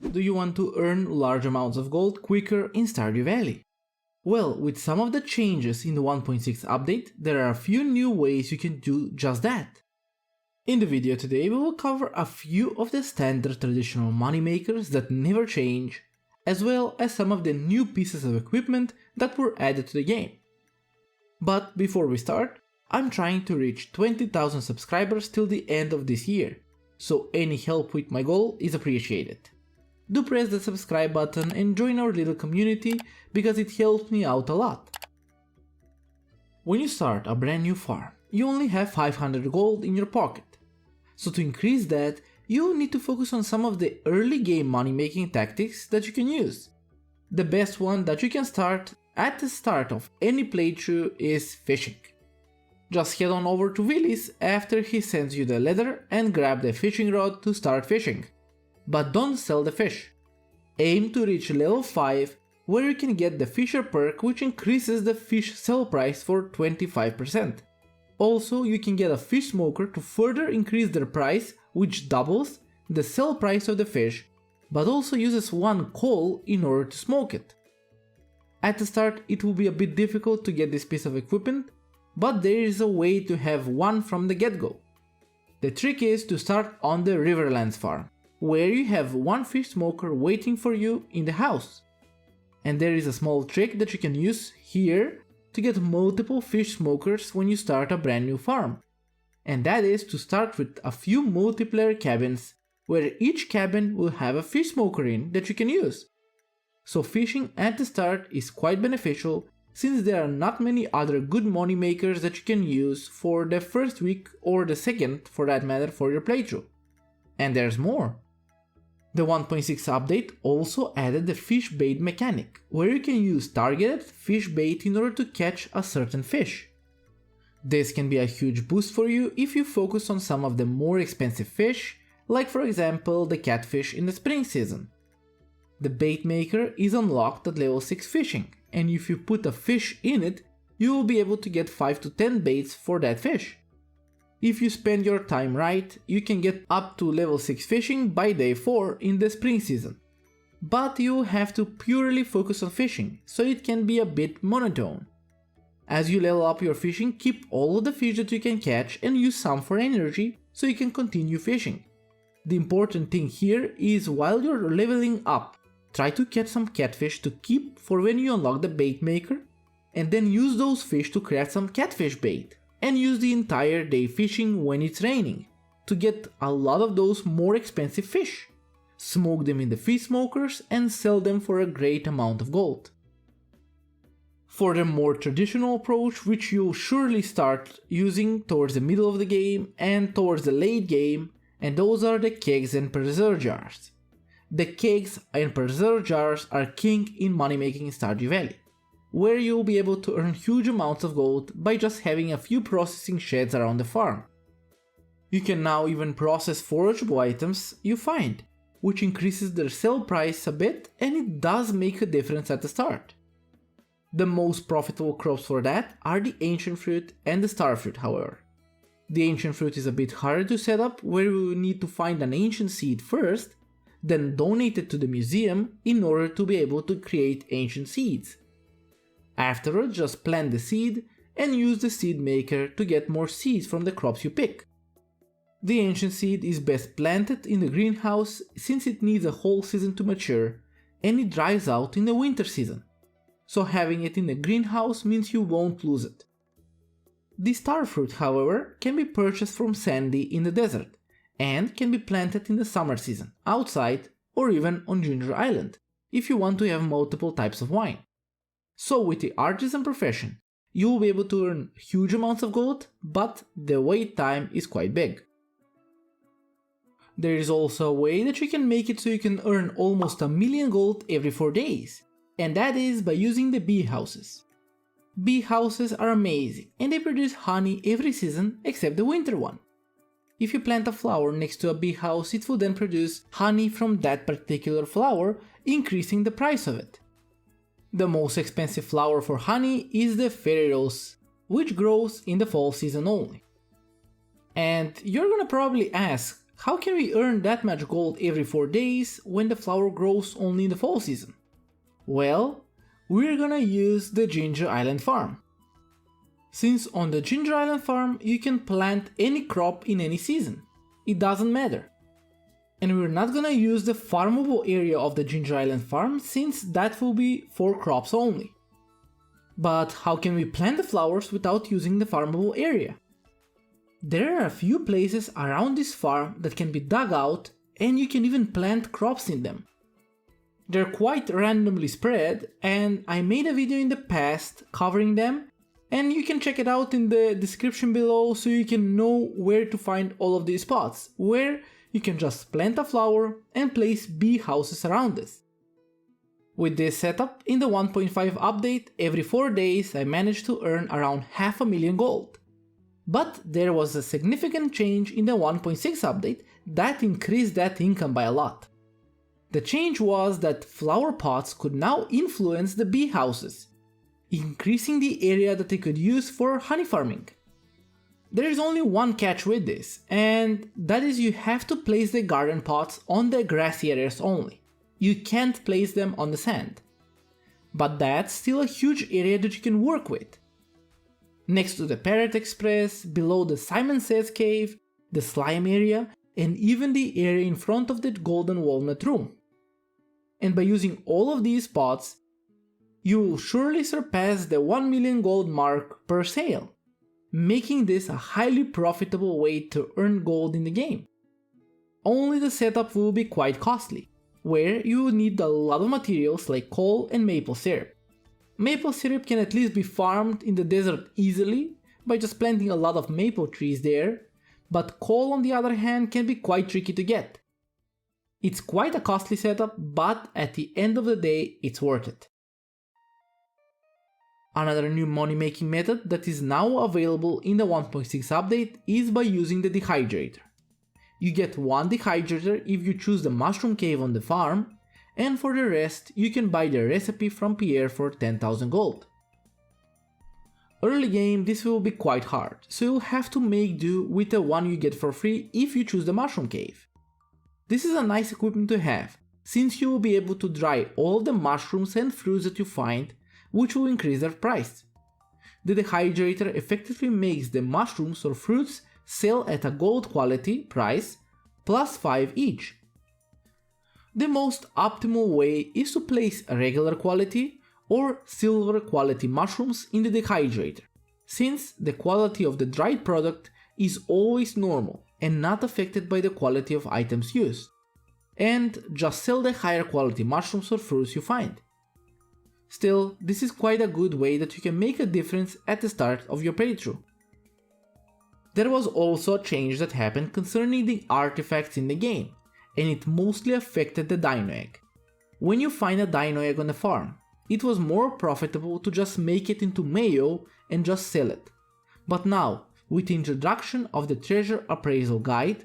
Do you want to earn large amounts of gold quicker in Stardew Valley? Well, with some of the changes in the 1.6 update, there are a few new ways you can do just that. In the video today, we will cover a few of the standard traditional moneymakers that never change, as well as some of the new pieces of equipment that were added to the game. But before we start, I'm trying to reach 20,000 subscribers till the end of this year, so any help with my goal is appreciated. Do press the subscribe button and join our little community because it helps me out a lot. When you start a brand new farm, you only have 500 gold in your pocket. So to increase that, you need to focus on some of the early game money making tactics that you can use. The best one that you can start at the start of any playthrough is fishing. Just head on over to Willy's after he sends you the letter and grab the fishing rod to start fishing. But don't sell the fish. Aim to reach level 5 where you can get the Fisher perk, which increases the fish sell price for 25%. Also, you can get a fish smoker to further increase their price, which doubles the sell price of the fish, but also uses one coal in order to smoke it. At the start it will be a bit difficult to get this piece of equipment, but there is a way to have one from the get-go. The trick is to start on the Riverlands farm, where you have one fish smoker waiting for you in the house. And there is a small trick that you can use here to get multiple fish smokers when you start a brand new farm. And that is to start with a few multiplayer cabins, where each cabin will have a fish smoker in that you can use. So fishing at the start is quite beneficial, since there are not many other good money makers that you can use for the first week or the second for that matter for your playthrough. And there's more. The 1.6 update also added the fish bait mechanic, where you can use targeted fish bait in order to catch a certain fish. This can be a huge boost for you if you focus on some of the more expensive fish, like for example the catfish in the spring season. The bait maker is unlocked at level 6 fishing, and if you put a fish in it, you will be able to get 5 to 10 baits for that fish. If you spend your time right, you can get up to level 6 fishing by day 4 in the spring season. But you have to purely focus on fishing, so it can be a bit monotone. As you level up your fishing, keep all of the fish that you can catch and use some for energy so you can continue fishing. The important thing here is while you're leveling up, try to catch some catfish to keep for when you unlock the bait maker, and then use those fish to craft some catfish bait. And use the entire day fishing when it's raining, to get a lot of those more expensive fish. Smoke them in the fish smokers and sell them for a great amount of gold. For the more traditional approach, which you'll surely start using towards the middle of the game and towards the late game, and those are the kegs and preserve jars. The kegs and preserve jars are king in money making in Stardew Valley, where you'll be able to earn huge amounts of gold by just having a few processing sheds around the farm. You can now even process forageable items you find, which increases their sell price a bit, and it does make a difference at the start. The most profitable crops for that are the ancient fruit and the star fruit, however. The ancient fruit is a bit harder to set up, where you need to find an ancient seed first, then donate it to the museum in order to be able to create ancient seeds. Afterwards, just plant the seed and use the seed maker to get more seeds from the crops you pick. The ancient seed is best planted in the greenhouse since it needs a whole season to mature and it dries out in the winter season. So having it in the greenhouse means you won't lose it. The star fruit, however, can be purchased from Sandy in the desert and can be planted in the summer season, outside or even on Ginger Island, if you want to have multiple types of wine. So with the artisan profession, you will be able to earn huge amounts of gold, but the wait time is quite big. There is also a way that you can make it so you can earn almost 1,000,000 gold every 4 days, and that is by using the bee houses. Bee houses are amazing, and they produce honey every season except the winter one. If you plant a flower next to a bee house, it will then produce honey from that particular flower, increasing the price of it. The most expensive flower for honey is the fairy rose, which grows in the fall season only. And you're gonna probably ask, how can we earn that much gold every 4 days when the flower grows only in the fall season? Well, we're gonna use the Ginger Island farm. Since on the Ginger Island farm you can plant any crop in any season, it doesn't matter. And we're not gonna use the farmable area of the Ginger Island farm since that will be for crops only. But how can we plant the flowers without using the farmable area? There are a few places around this farm that can be dug out and you can even plant crops in them. They're quite randomly spread and I made a video in the past covering them and you can check it out in the description below so you can know where to find all of these spots, where you can just plant a flower and place bee houses around this. With this setup, in the 1.5 update, every 4 days I managed to earn around 500,000 gold. But there was a significant change in the 1.6 update that increased that income by a lot. The change was that flower pots could now influence the bee houses, increasing the area that they could use for honey farming. There is only one catch with this, and that is you have to place the garden pots on the grassy areas only. You can't place them on the sand. But that's still a huge area that you can work with. Next to the Parrot Express, below the Simon Says cave, the slime area, and even the area in front of the golden walnut room. And by using all of these pots, you will surely surpass the 1 million gold mark per sale, making this a highly profitable way to earn gold in the game. Only the setup will be quite costly, where you will need a lot of materials like coal and maple syrup. Maple syrup can at least be farmed in the desert easily by just planting a lot of maple trees there, but coal on the other hand can be quite tricky to get. It's quite a costly setup, but at the end of the day it's worth it. Another new money making method that is now available in the 1.6 update is by using the dehydrator. You get one dehydrator if you choose the mushroom cave on the farm, and for the rest you can buy the recipe from Pierre for 10,000 gold. Early game this will be quite hard, so you'll have to make do with the one you get for free if you choose the mushroom cave. This is a nice equipment to have, since you will be able to dry all the mushrooms and fruits that you find, which will increase their price. The dehydrator effectively makes the mushrooms or fruits sell at a gold quality price plus 5 each. The most optimal way is to place regular quality or silver quality mushrooms in the dehydrator, since the quality of the dried product is always normal and not affected by the quality of items used, and just sell the higher quality mushrooms or fruits you find. Still, this is quite a good way that you can make a difference at the start of your playthrough. There was also a change that happened concerning the artifacts in the game, and it mostly affected the dino egg. When you find a dino egg on the farm, it was more profitable to just make it into mayo and just sell it. But now, with the introduction of the treasure appraisal guide,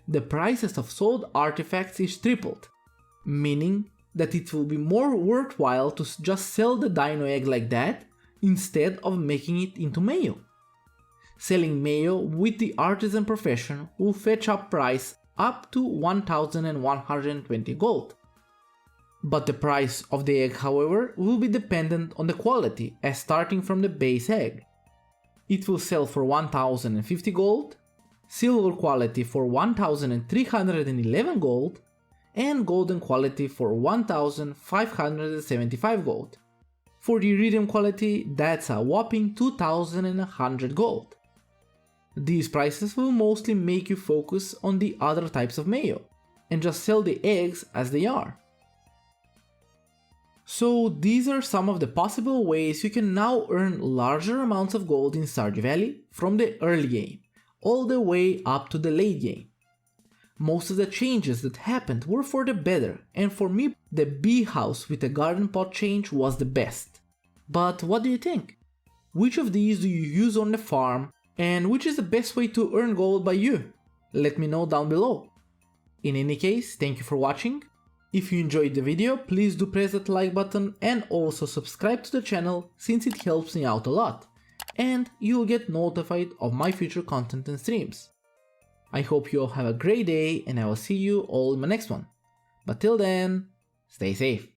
the prices of sold artifacts is tripled, meaning that it will be more worthwhile to just sell the dino egg like that instead of making it into mayo. Selling mayo with the artisan profession will fetch up price up to 1120 gold. But the price of the egg, however, will be dependent on the quality, as starting from the base egg. It will sell for 1050 gold, silver quality for 1311 gold, and golden quality for 1575 gold. For the iridium quality, that's a whopping 2100 gold. These prices will mostly make you focus on the other types of mayo, and just sell the eggs as they are. So these are some of the possible ways you can now earn larger amounts of gold in Stardew Valley from the early game, all the way up to the late game. Most of the changes that happened were for the better, and for me the bee house with the garden pot change was the best. But what do you think? Which of these do you use on the farm, and which is the best way to earn gold by you? Let me know down below. In any case, thank you for watching. If you enjoyed the video, please do press that like button and also subscribe to the channel since it helps me out a lot, and you'll get notified of my future content and streams. I hope you all have a great day and I will see you all in my next one. But till then, stay safe.